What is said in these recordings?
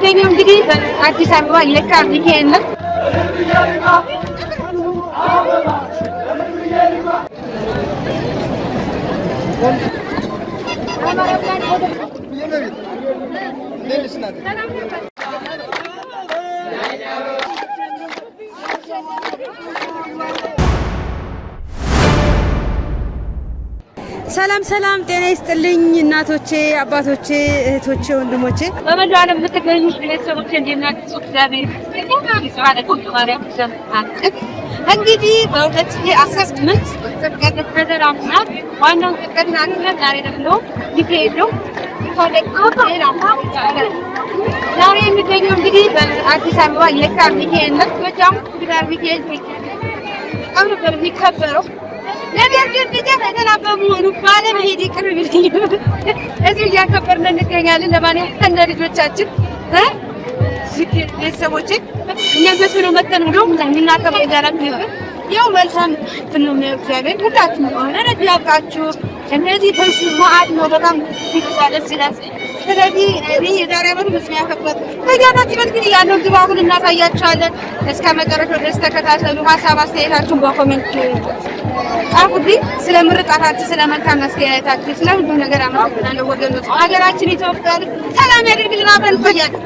የሚገኘው እንግዲህ በአዲስ አበባ የካ ሚካኤል ነው። ሰላም ሰላም፣ ጤና ይስጥልኝ እናቶቼ፣ አባቶቼ፣ እህቶቼ፣ ወንድሞቼ በመላው ዓለም የምትገኙ ቤተሰቦቼ እንዴት ናችሁ? እግዚአብሔር እንግዲህ በ2018 ጥምቀት ተደራምናል። ዋናው ጥምቀት ዛሬ ደግሞ ሚካኤል ነው። ዛሬ የሚገኘው እንግዲህ በአዲስ አበባ የካ ሚካኤል ነው። በጣም ግዳር ሚካኤል በጣም ነበር የሚከበረው። ነገር ግን ፈተና በመሆኑ ባለመሄድ ይቅር ብልኝ እዚሁ እያከበርን እንገኛለን። ለማንኛውም ከነ ልጆቻችን ቤተሰቦቼ እኛም በሱ ነው መተን ብሎ የምናከብረው የጋራም ነበር። ያው መልካም ነው እግዚአብሔር ሁላችሁ ሆነ ረድ ያብቃችሁ። እነዚህ ተሱ ማአድ ነው በጣም ደስ ይላል። ስለዚህ እኔ የዛሬ ዓመት በስመ ያከበር በጋናችን ግን ያለው ድባቡን እናሳያችኋለን። እስከ መጨረሻው ድረስ ተከታተሉ። ሀሳብ አስተያየታችሁን በኮሜንት ጻፉልኝ። ስለ ምርቃታችሁ፣ ስለ መልካም አስተያየታችሁ፣ ስለ ሁሉ ነገር አመሰግናለሁ ወገኖች። ሀገራችን ኢትዮጵያ ሰላም ያድርግልን። አብረን እንቆያለን።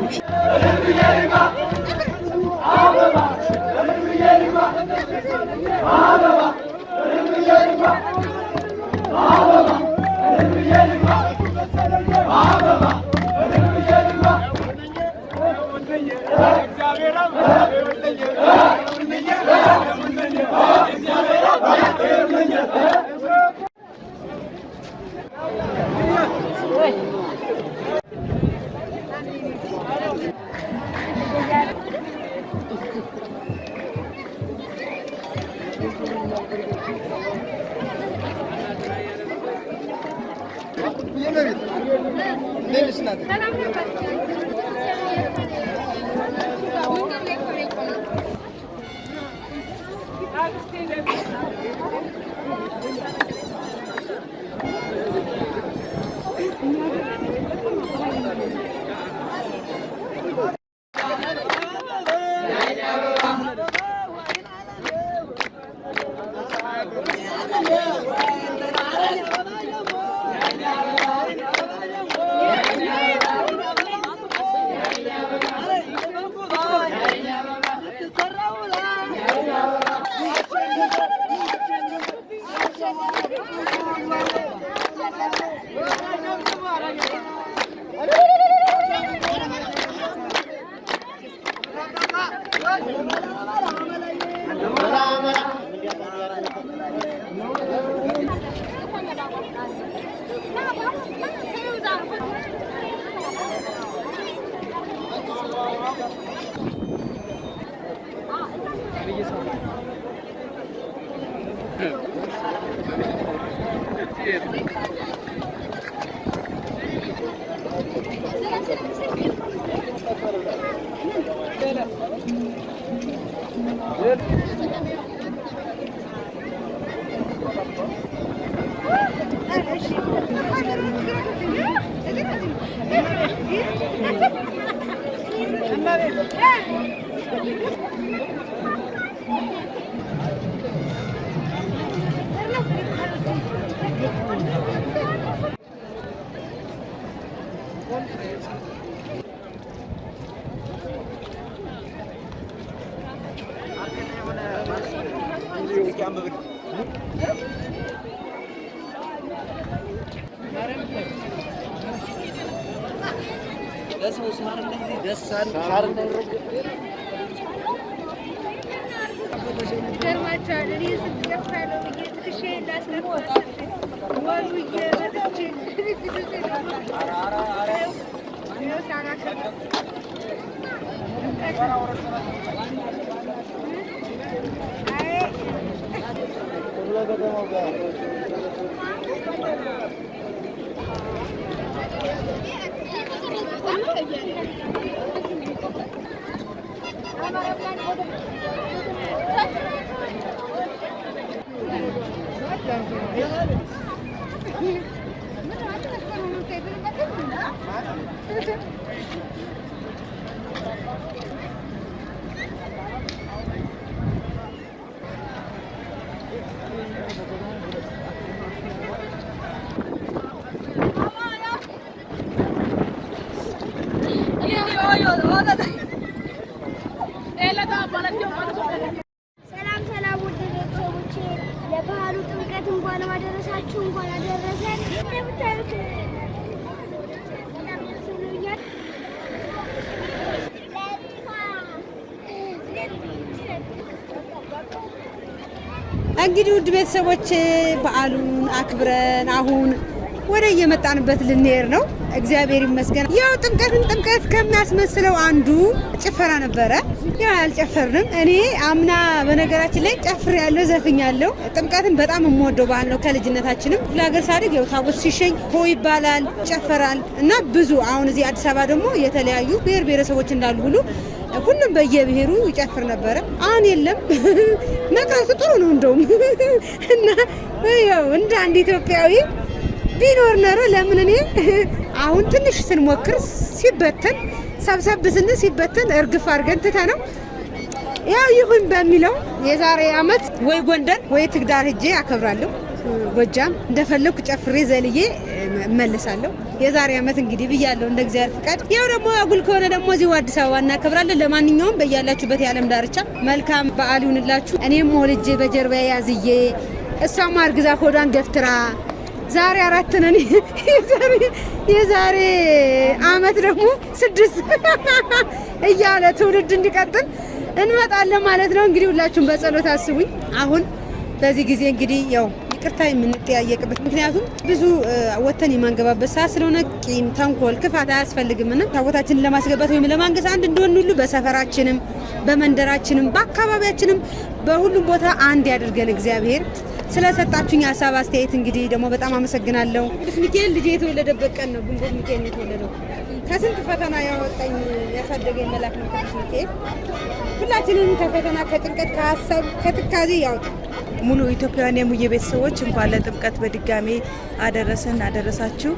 እንግዲህ ውድ ቤተሰቦች በዓሉን አክብረን አሁን ወደ የመጣንበት ልንሄድ ነው። እግዚአብሔር ይመስገን። ያው ጥምቀት ከሚያስመስለው አንዱ ጭፈራ ነበረ። ያው አልጨፈርንም። እኔ አምና በነገራችን ላይ ጨፍር ያለው ዘፍኛለሁ። ጥምቀትን በጣም የምወደው ባህል ነው። ከልጅነታችንም ለሀገር ሳድግ ያው ታቦት ሲሸኝ ሆ ይባላል፣ ጨፈራል እና ብዙ አሁን እዚህ አዲስ አበባ ደግሞ የተለያዩ ብሔር ብሔረሰቦች እንዳሉ ሁሉ ሁሉም በየብሔሩ ይጨፍር ነበረ። አሁን የለም። መቅረቱ ጥሩ ነው እንደውም እና ያው እንደ አንድ ኢትዮጵያዊ ቢኖር ኖሮ ለምን እኔ አሁን ትንሽ ስንሞክር ሲበተን ሰብሰብ ስንል ሲበተን እርግፍ አድርገን ትተነው ያው ይሁን በሚለው የዛሬ አመት ወይ ጎንደር ወይ ትግዳር ሄጄ አከብራለሁ። ጎጃም እንደፈለኩ ጨፍሬ ዘልዬ እመለሳለሁ። የዛሬ አመት እንግዲህ ብያለሁ እንደ እግዚአብሔር ፍቃድ። ያው ደግሞ አጉል ከሆነ ደግሞ እዚሁ አዲስ አበባ እናከብራለን። ለማንኛውም በያላችሁበት የዓለም ዳርቻ መልካም በዓል ይሁንላችሁ። እኔም ወልጄ በጀርባ ያዝዬ እሷም አርግዛ ሆዷን ገፍትራ ዛሬ 4 ነን። የዛሬ አመት ደግሞ 6 እያለ ትውልድ እንዲቀጥል እንመጣለን ማለት ነው። እንግዲህ ሁላችሁም በጸሎት አስቡኝ። አሁን በዚህ ጊዜ እንግዲህ ያው ይቅርታ የምንጠያየቅበት ምክንያቱም ብዙ ወተን የማንገባበት ሰዓት ስለሆነ ቂም፣ ተንኮል፣ ክፋት አያስፈልግምና ታቦታችንን ለማስገባት ወይም ለማንገስ አንድ እንደሆን ሁሉ በሰፈራችንም በመንደራችንም በአካባቢያችንም በሁሉም ቦታ አንድ ያድርገን እግዚአብሔር። ስለሰጣችሁኝ ሀሳብ አስተያየት እንግዲህ ደግሞ በጣም አመሰግናለሁ። ቅዱስ ሚካኤል ልጄ የተወለደበት ቀን ነው። ግንቦት ሚካኤል የተወለደው ከስንት ፈተና ያወጣኝ ያሳደገኝ መልአክ ነው ቅዱስ ሚካኤል። ሁላችንም ከፈተና ከጭንቀት ከሀሳብ ከትካዜ ያውጣ። ሙሉ ኢትዮጵያውያን የሙዬ ቤተሰቦች እንኳን ለጥምቀት በድጋሜ አደረሰን አደረሳችሁ።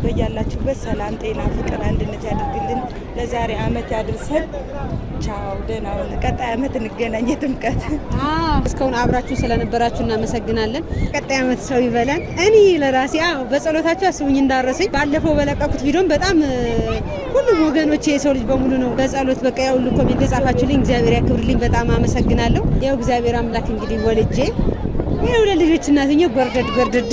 በያላችሁበት ሰላም፣ ጤና፣ ፍቅር፣ አንድነት ያድርግልን። ለዛሬ አመት ያድርሰን። ቻው፣ ደህና ሁኑ። ቀጣይ አመት እንገናኝ። ጥምቀት እስካሁን አብራችሁ ስለነበራችሁ እናመሰግናለን። ቀጣይ አመት ሰው ይበላል። እኔ ለራሴ በጸሎታችሁ አስቡኝ እንዳረሰኝ። ባለፈው በለቀቁት ቪዲዮም በጣም ሁሉም ወገኖቼ የሰው ልጅ በሙሉ ነው በጸሎት በቃ ያው ሁሉ ኮሜንት የጻፋችሁልኝ እግዚአብሔር ያክብርልኝ። በጣም አመሰግናለሁ። ያው እግዚአብሔር አምላክ እንግዲህ ወልጄ ይሄው ለልጆች እናትኛ ጎርደድ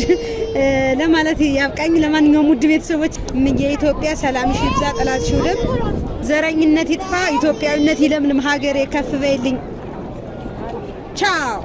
ለማለት ያብቃኝ። ለማንኛውም ውድ ቤተሰቦች የኢትዮጵያ ሰላምሽ ይብዛ፣ ጠላትሽ ይውደም፣ ዘረኝነት ይጥፋ፣ ኢትዮጵያዊነት ይለምልም፣ ሀገሬ ከፍ በይልኝ። ቻው።